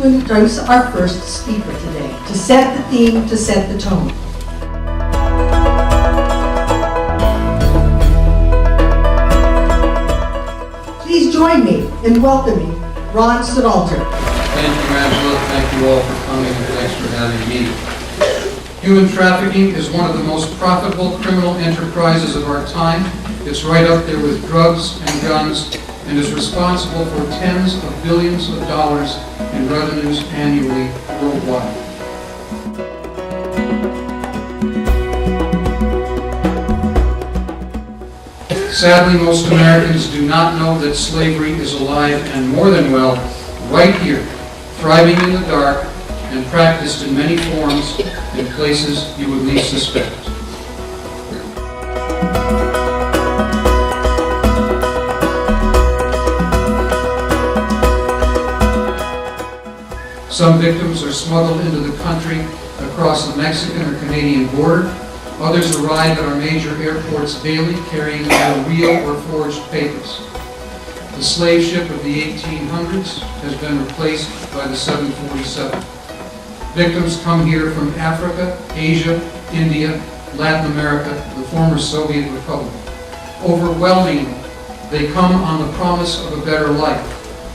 to introduce our first speaker today, to set the theme, to set the tone. Please join me in welcoming Ron Soodalter. Thank you, Angela. Thank you all for coming, and thanks for having me. Human trafficking is one of the most profitable criminal enterprises of our time. It's right up there with drugs and guns, and is responsible for tens of billions of dollars in revenues annually worldwide. Sadly, most Americans do not know that slavery is alive and more than well right here, thriving in the dark and practiced in many forms in places you would least suspect. Some victims are smuggled into the country across the Mexican or Canadian border. Others arrive at our major airports daily carrying either real or forged papers. The slave ship of the 1800s has been replaced by the 747. Victims come here from Africa, Asia, India, Latin America, the former Soviet Republic. Overwhelmingly, they come on the promise of a better life,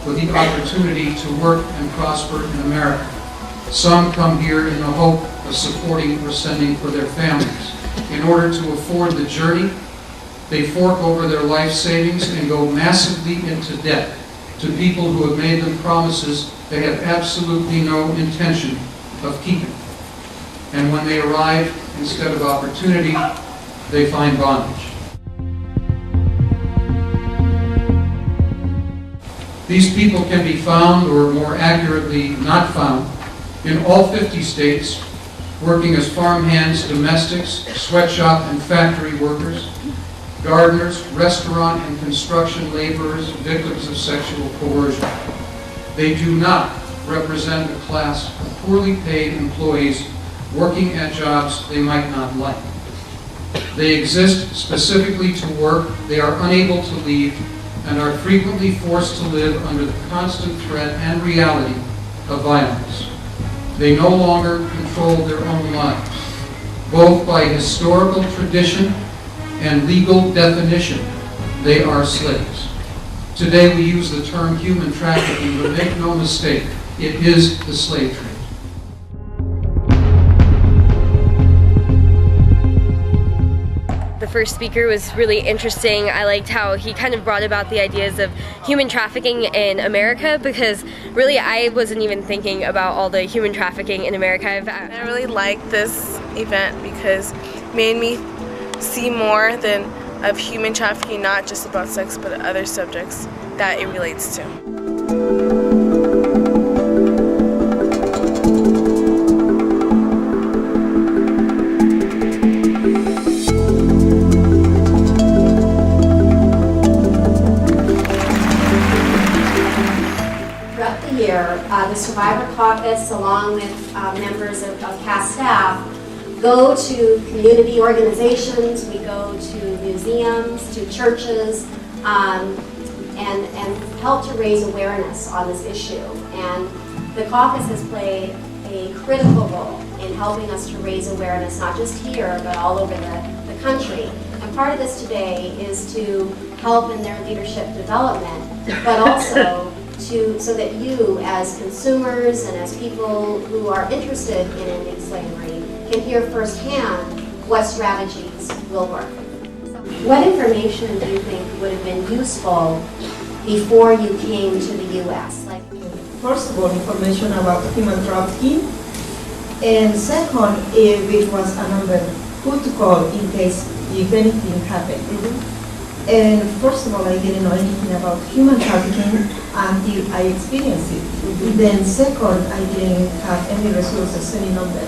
with the opportunity to work and prosper in America. Some come here in the hope of supporting or sending for their families. In order to afford the journey, they fork over their life savings and go massively into debt to people who have made them promises they have absolutely no intention of keeping. And when they arrive, instead of opportunity, they find bondage. These people can be found, or more accurately, not found, in all 50 states, working as farmhands, domestics, sweatshop and factory workers, gardeners, restaurant and construction laborers, victims of sexual coercion. They do not represent a class of poorly paid employees working at jobs they might not like. They exist specifically to work, they are unable to leave, and are frequently forced to live under the constant threat and reality of violence. They no longer control their own lives. Both by historical tradition and legal definition, they are slaves. Today we use the term human trafficking, but make no mistake, it is the slave trade. The first speaker was really interesting. I liked how he kind of brought about the ideas of human trafficking in America, because really I wasn't even thinking about all the human trafficking in America. I really liked this event because it made me see more than of human trafficking, not just about sex, but other subjects that it relates to. The Survivor Caucus, along with members of CAST staff, go to community organizations, we go to museums, to churches, and help to raise awareness on this issue. And the caucus has played a critical role in helping us to raise awareness, not just here, but all over the country. And part of this today is to help in their leadership development, but also so that you, as consumers and as people who are interested in ending slavery, can hear firsthand what strategies will work. What information do you think would have been useful before you came to the U.S.? First of all, information about human trafficking, and second, if it was a number who to call in case if anything happened. And first of all, I didn't know anything about human trafficking until I experienced it. Then second, I didn't have any resources, any number.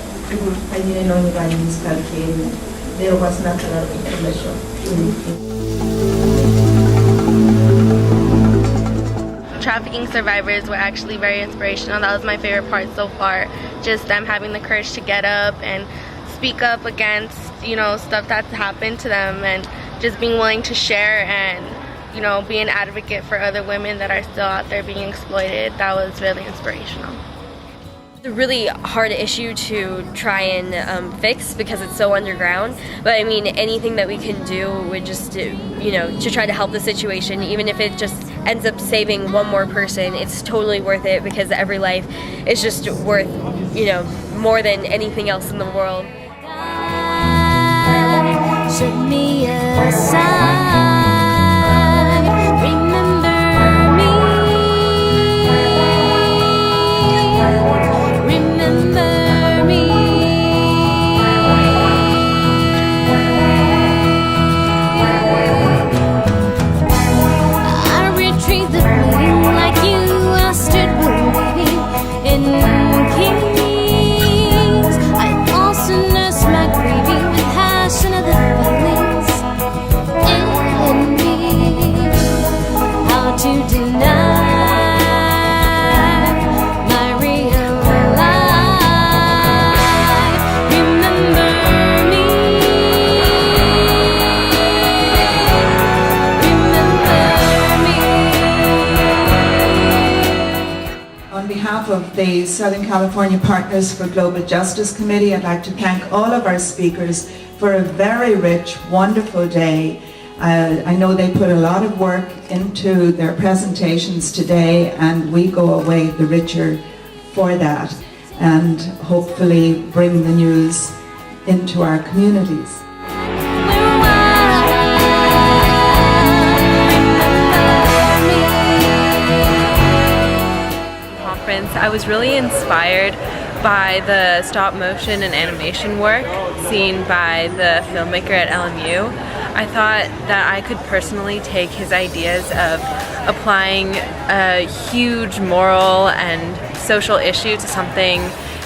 I didn't know anybody in this country, and there was not a lot of information. Trafficking survivors were actually very inspirational. That was my favorite part so far. Just them having the courage to get up and speak up against, stuff that's happened to them, and just being willing to share and, be an advocate for other women that are still out there being exploited. That was really inspirational. It's a really hard issue to try and fix because it's so underground, but I mean anything that we can do would just, to try to help the situation, even if it just ends up saving one more person, it's totally worth it because every life is just worth, more than anything else in the world. Set me aside. Remember me. Remember me. I retrieve the flame like you. I stood waiting in kings. I also nurse my grieving with passion of the feelings in me. How to deny my real life? Remember me. Remember me. On behalf of the Southern California Partners for Global Justice Committee, I'd like to thank all of our speakers for a very rich, wonderful day. I know they put a lot of work into their presentations today, and we go away the richer for that, and hopefully bring the news into our communities. I was really inspired by the stop motion and animation work seen by the filmmaker at LMU. I thought that I could personally take his ideas of applying a huge moral and social issue to something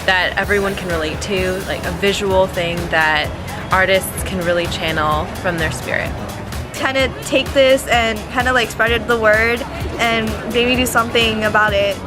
that everyone can relate to, like a visual thing that artists can really channel from their spirit. Kind of take this and kind of like spread the word and maybe do something about it.